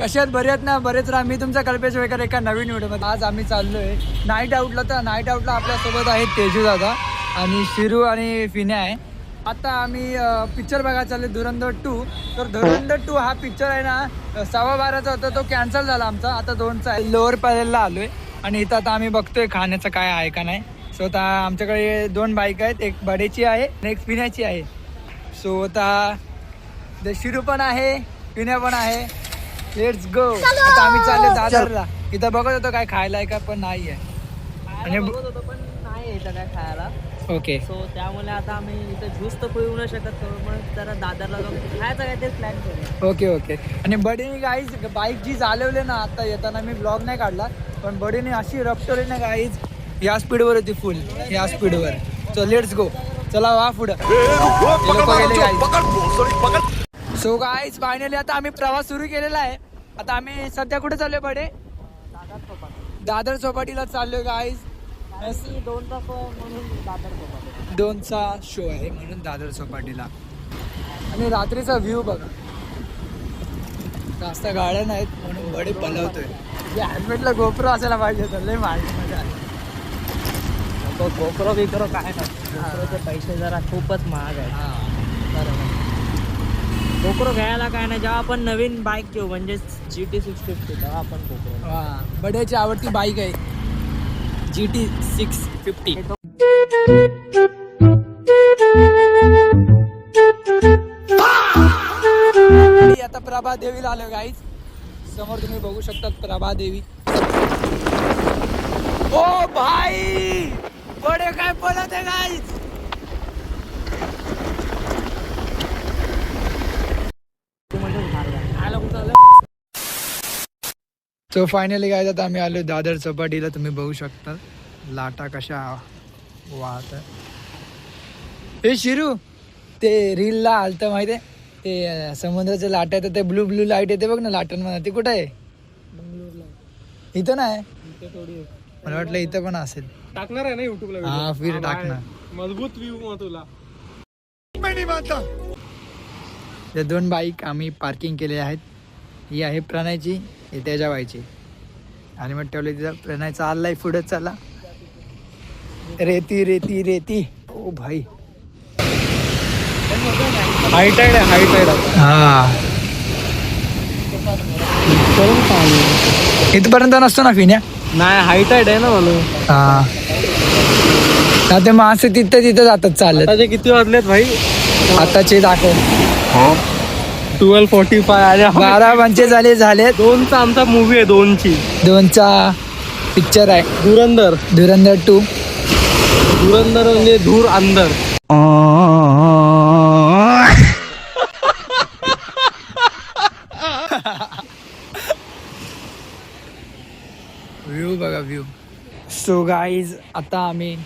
कशात बरेच ना बरेच राहा. मी तुमचा कल्पेश वेकर एका नवीन व्हिडिओमध्ये. आज आम्ही चाललोय नाईट आउटला. तर नाईट आउटला आपल्यासोबत आहेत तेजू दादा आणि शिरू आणि फिन्या आहे. आता आम्ही पिक्चर बघायला चालले धुरंधर 2. तर धुरंधर 2 हा पिक्चर आहे ना 12:15चा होता, तो कॅन्सल झाला आमचा. आता 2चा आहे. लोअर पॅलेलला आलोय आणि इथं आता आम्ही बघतोय खाण्याचं काय आहे का नाही. सो आता आमच्याकडे 2 बाईक आहेत, एक बडेची आहे आणि एक फिन्याची आहे. सो आता शिरू पण आहे, फिन्या पण आहे. Let's go. आता आम्ही चालले दादरला. इथं बघत होतो काय खायला आहे का, पण नाही आहे. आणि बघत होतो पण नाही इथं काय खायला. ओके. सो त्यामुळे आता आम्ही इथं ज्यूस तर पिऊ नाही शकत, मग जरा दादरला जाऊन खायचं काय तेच प्लॅन करूया. Okay okay. आणि बडीने गाईज बाईक जी चालवली ना आता येताना, मी ब्लॉग नाही काढला पण बडीने अशी रपटवली ना गाईज, या स्पीडवर होती फुल, या स्पीडवर. So let's go. चला वा पुढं. सो गाईज फायनली आता आम्ही प्रवास सुरू केलेला आहे. आता आम्ही सध्या कुठे चाललोय बडे? दादर चौपाटीला चाललोय गाईज. 2चा म्हणून दादर चौपाटी. 2चा शो आहे म्हणून दादर चौपाटीला. आणि रात्रीचा व्ह्यू बघा. जास्त गाड्या नाहीत म्हणून बडे पलवतोय. हेल्मेटला गोप्रो असायला पाहिजे होतं. लय मजा आली. गोप्रो बिप्रो काय नाही. गोप्रोचे पैसे जरा खूपच महाग आहे. बरोबर. गोप्रो घ्यायला काय नाही, जेव्हा आपण नवीन बाईक घेऊ म्हणजे GT 650 तेव्हा आपण गोप्रो. हां, बड्याची आवडती बाईक आहे GT 650. आता प्रभादेवीला आलो गाईज. समोर तुम्ही बघू शकतात प्रभादेवी. ओ भाई बडे काय पळत आहे गाईज. सो फायनली गाईज आता आम्ही आलो दादर चौपाटीला. तुम्ही बघू शकता लाटा कशा वाहत आहे. हे शिरू ते रीलला आलतं माहिती आहे, ते समुद्राचं लाटा येतं, ते ब्लू ब्लू लाईट येते बघ ना लाटांमध्ये. ते कुठं आहे? इथं नाही. मला वाटलं इथं पण असेल. टाकणार आहे ना युट्यूबला. हा फिर टाकणार. मजबूत व्ह्यू मग तुला. त्या 2 बाईक आम्ही पार्किंग केले आहेत. ही आहे प्रणयची, ही तेजाबाईची. आणि मग ठेवले तिथं प्रणय चाललाय पुढे. चला रेती रेती रेती. ओ भाई हायटाईड आहे, हायटाईड. हा इथपर्यंत नसतो ना फिन्या. नाही हायटाईड आहे ना म्हणून. हा ते मासे तिथं तिथं जातात चालत. आता किती वाजलेत भाई? आताचे दाखव 12:45 आणि 12:45 झाले. 2चा आमचा मूवी आहे. 2चा पिक्चर आहे धुरंधर. धुरंधर 2. धुरंधर म्हणजे धूर अंदर. व्ह्यू बघा व्ह्यू. सो गाईज आता आम्ही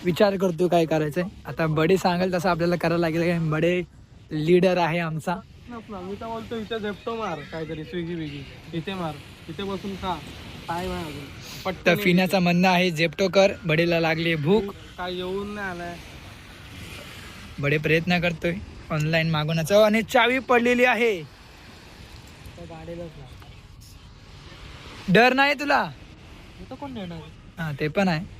विचार करतो काय करायचंय. आता बडे सांगेल तसं आपल्याला करायला लागेल. बडे लीडर आहे आमचा. मी तर बोलतो इथे झेपटो मार काहीतरी, स्विगी बिगी इथे मार, इथे बसून खा. काय नाही अजून तर पटकन फिण्याचं म्हणणं आहे झेपटो कर. बडेला लागली भूक. काय येऊन नाही आलाय. बडे प्रयत्न करतोय ऑनलाईन मागवण्याचा. आणि चावी पडलेली आहे. गाडीलाच नाही. डर नाही तुला? इथं कोण नेणार? हा ते पण आहे.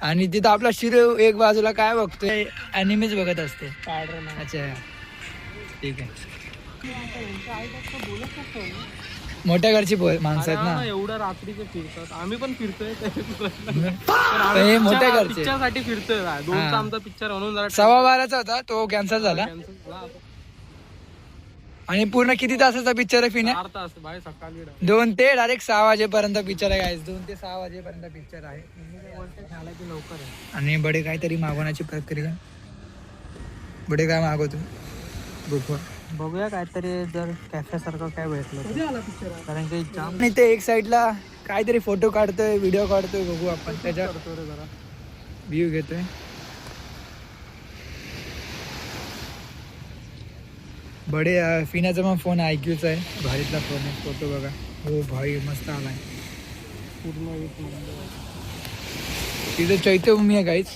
आणि तिथं आपला शिरू एक बाजूला काय बघतोय, अॅनिमेच बघत असते. अच्छा ठीक आहे. मोठ्या घरची माणसं आहेत ना. एवढ्या रात्रीचे फिरतात. आम्ही पण फिरतोय हे मोठ्या घरचे. पिक्चर साठी फिरतोय. 2चा आमचा पिक्चर म्हणून जरा 12:15चा होता, तो कॅन्सल झाला. आणि पूर्ण किती तासाचा पिक्चर आहे फिन्या? 4 तास भाई. सकाळी 2 ते डायरेक्ट 6 वाजेपर्यंत पिक्चर आहे गाईज. 2 ते 6 वाजेपर्यंत पिक्चर आहे. लवकर आहे. आणि बडे काहीतरी मागवण्याची प्रक्रिया. बडे काय मागवतो बघूया काहीतरी, जर कॅफे सारखं काय भेटलं कारण की जाम. आणि ते एक साईडला काहीतरी फोटो काढतोय, व्हिडिओ काढतोय. बघू आपण त्याच्या जरा व्ह्यू घेतोय. बडे फिनाचा पण फोन IQचा आहे, भारीतला फोन आहे. फोटो बघा. हो भाई मस्त आलाय. पूर्ण तिथं चैत्यभूमी आहे काहीच,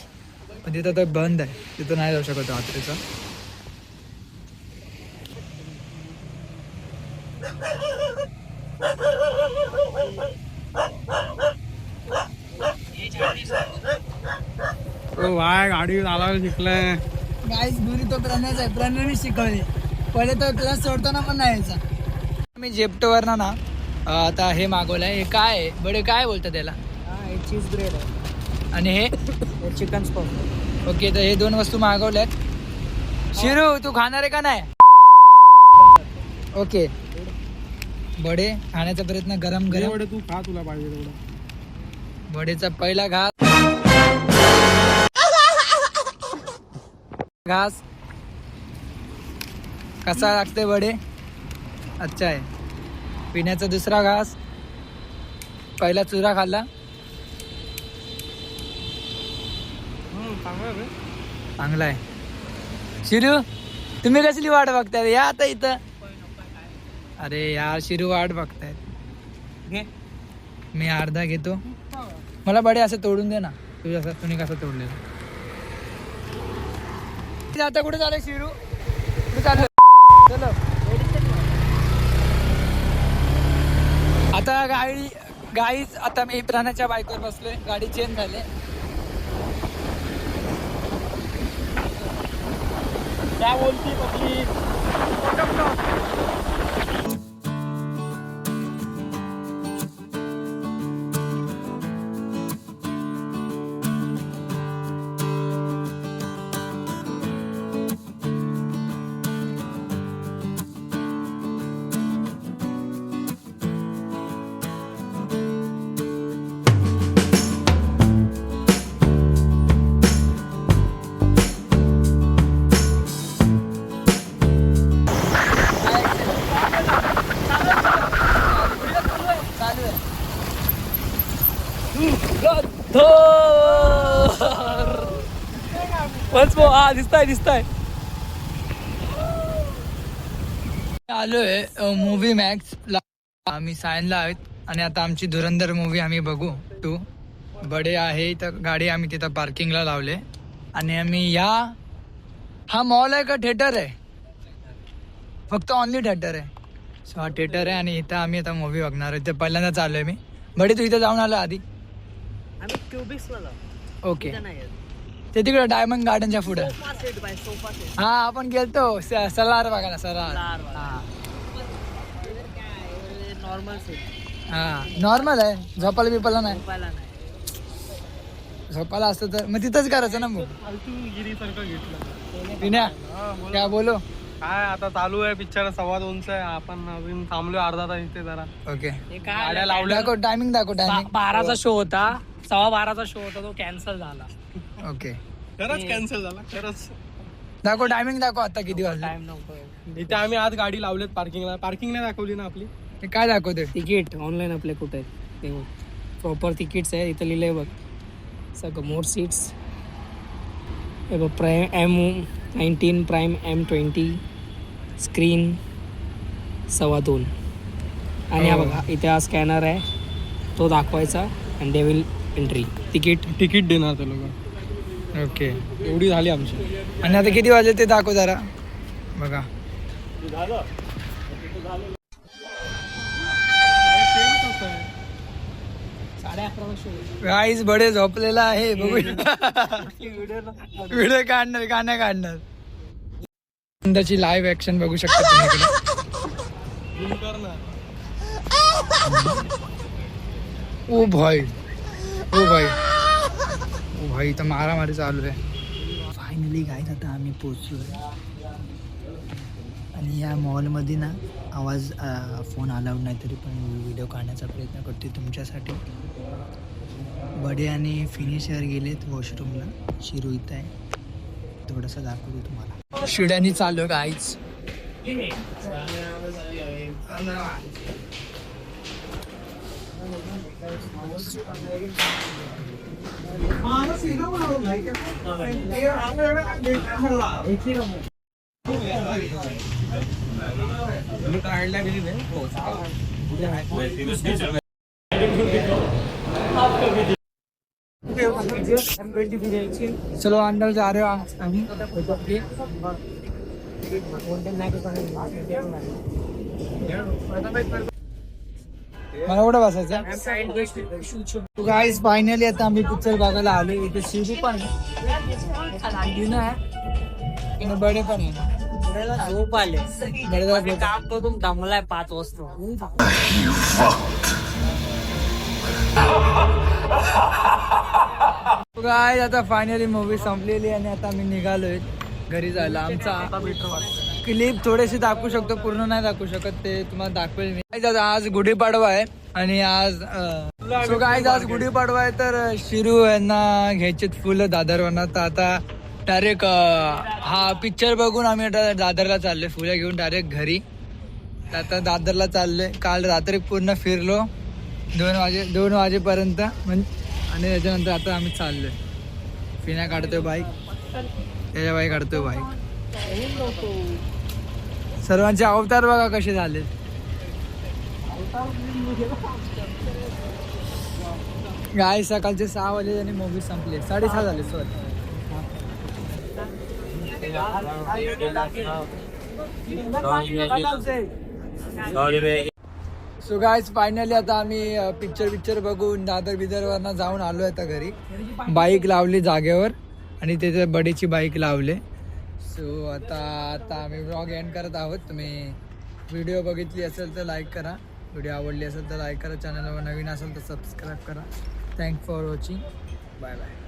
पण तिथं तर बंद आहे. तिथं नाही जाऊ शकत रात्रीचा. ओ भाई गाडी चालवायला शिकलाय. गाईस गुरु तो प्रणयच आहे, प्रणयने शिकवले. पहिले तो क्लास सोडताना पण नाही यायचा. मी जेप्टोवर ना आता हे मागवलंय. हे काय आहे बडे, काय बोलतात त्याला? हे चीज ब्रेड आहे आणि हे चिकन स्पॉट. ओके, तर हे 2 वस्तू मागवल्यात. शिरू तू खाणार आहे का नाही? ओके, बडे खाण्याचा प्रयत्न. गरम गरम एवढे तू खा, तुला पाहिजे तेवढं. बडेचा पहिला घास कसा लागते बडे? अच्छा आहे. पिण्याचा दुसरा घास. पहिला चुरा खाल्ला, चांगला आहे. शिरू तुम्ही कसली वाट बघताय? या आता इथं. अरे यार शिरू वाट बघतायत. घे. मी अर्धा घेतो. मला बडे असं तोडून दे ना. तुम्ही कसं तोडलेलं? आता कुठे चालू शिरू? कुठे चालू? चलो. आता गाईच आता मी प्राण्याच्या बाईकवर बसलोय. गाडी चेंज झाली. काय बोलती पब्लिक? दिसताय आलोय मूवी मॅक्स ला. आम्ही सायनला आहेत आणि आता आमची धुरंधर मूवी आम्ही बघू 2. बडे आहे तर गाडी आम्ही तिथं पार्किंगला लावले. आणि आम्ही हा मॉल आहे का थिएटर आहे? फक्त ऑनली थिएटर आहे. सो हा थिएटर आहे आणि इथं आम्ही आता मूवी बघणार आहे. इथं पहिल्यांदा चाललोय मी. बडे तू इथं जाऊन आलो आधी? आम्ही क्युबिक्सला जाऊ. ओके, इथं नाही येत. ते तिकडे डायमंड गार्डनच्या पुढे. Sofa set by sofa set. हा आपण गेलतो सलार बघायला. सलार हा नॉर्मल सेट. हा नॉर्मल आहे. झोपाला बिपाला नाही. झोपायला नाही. झोपाला असतं तर मग तिथंच करायचं ना. मग फालतू गिरीसारखं घेतलं. पिण्या क्या बोलो. काय आता चालू आहे पिक्चर 2:15 आहे. आपण अजून थांबलोय अर्धा तास इथे जरा. ओके, हे काय गाड्या लावल्या. दाखव टायमिंग, दाखव टायमिंग. 12चा शो होता. 12:15चा शो होता, तो कॅन्सल झाला. ओके, खरंच कॅन्सल झाला. खरंच दाखव टायमिंग, दाखव आता किती वाजले. टाइम नव्हतो. इथे आम्ही आज गाडी लावलेत पार्किंगला. पार्किंग नाही दाखवली ना आपली. ते काय दाखवते? तिकीट ऑनलाईन आपले कुठे आहेत ते प्रॉपर तिकीट्स आहे. इथं लिहिलंय बघ सगळं. मोर सीट्स हे बघ. Prime M19, prime M20, screen 2.25. आणि हा बघा इथे हा स्कॅनर आहे, तो दाखवायचा आणि दे विल एंट्री. तिकीट देणार ते लोक. ओके, एवढी झाली आमची. आणि आता किती वाजले ते दाखव जरा. बघा गाईज बडे झोपलेला आहे. बघूया व्हिडिओ काढणार. त्याची लाईव्ह ऍक्शन बघू शकता तुम्ही इकडे. ओ भाई तर मारामारी चालू आहे. फायनली गाईज आता आम्ही पोहोचलोय. आणि या मॉलमध्ये ना आवाज फोन अलाउड नाही, तरी पण व्हिडिओ काढण्याचा प्रयत्न करते तुमच्यासाठी. बडे आणि फिनिशर गेलेत वॉशरूमला. शिरू इथं आहे, थोडंसं दाखवतो तुम्हाला. शिड्यानी चालू गाईच. चलो अंदर जा रहे हो हम. मला कुठं बसायचं गाईज फायनली आता आम्ही पिक्चर बघायला आलो इथे शिरू पण आहे बडे पण आहे झोप आले बडे काम करून दमलाय 5 वाजता गाईज आता फायनली मूवी संपलेली आणि आता आम्ही निघालोय घरी जायला आमचा क्लिप थोडेसे दाखवू शकतो पूर्ण नाही दाखवू शकत ते तुम्हाला दाखवेल मी Guys, आज गुढीपाडवा आहे आणि आज सो गाईज आज गुढीपाडवा आहे तर शिरू यांना घ्यायचे फुलं दादरवरना तर आता डायरेक्ट हा पिक्चर बघून आम्ही आता दादरला चाललोय फुलं घेऊन डायरेक्ट घरी तर आता दादरला चाललोय काल रात्री पूर्ण फिरलो 2 वाजेपर्यंत आणि त्याच्यानंतर आता आम्ही चाललोय फिना काढतोय बाईक त्याच्या बाईक काढतोय बाईक सर्वांचे अवतार बघा कसे झाले गाय सकाळचे 6 वाजले आणि मूवी संपले 6:30 झाले सो गायज फायनली आता आम्ही पिक्चर बघून दादर बिदरवरनं जाऊन आलो आता घरी बाईक लावली जागेवर आणि त्याच्या बडीची बाईक लावले सो आता आम्ही व्लॉग एंड करत आहोत तुम्ही व्हिडिओ बघितली असेल तर लाईक करा व्हिडिओ आवडली असेल तर लाईक करा चॅनलवर नवीन असेल तर सबस्क्राईब करा thank for watching bye bye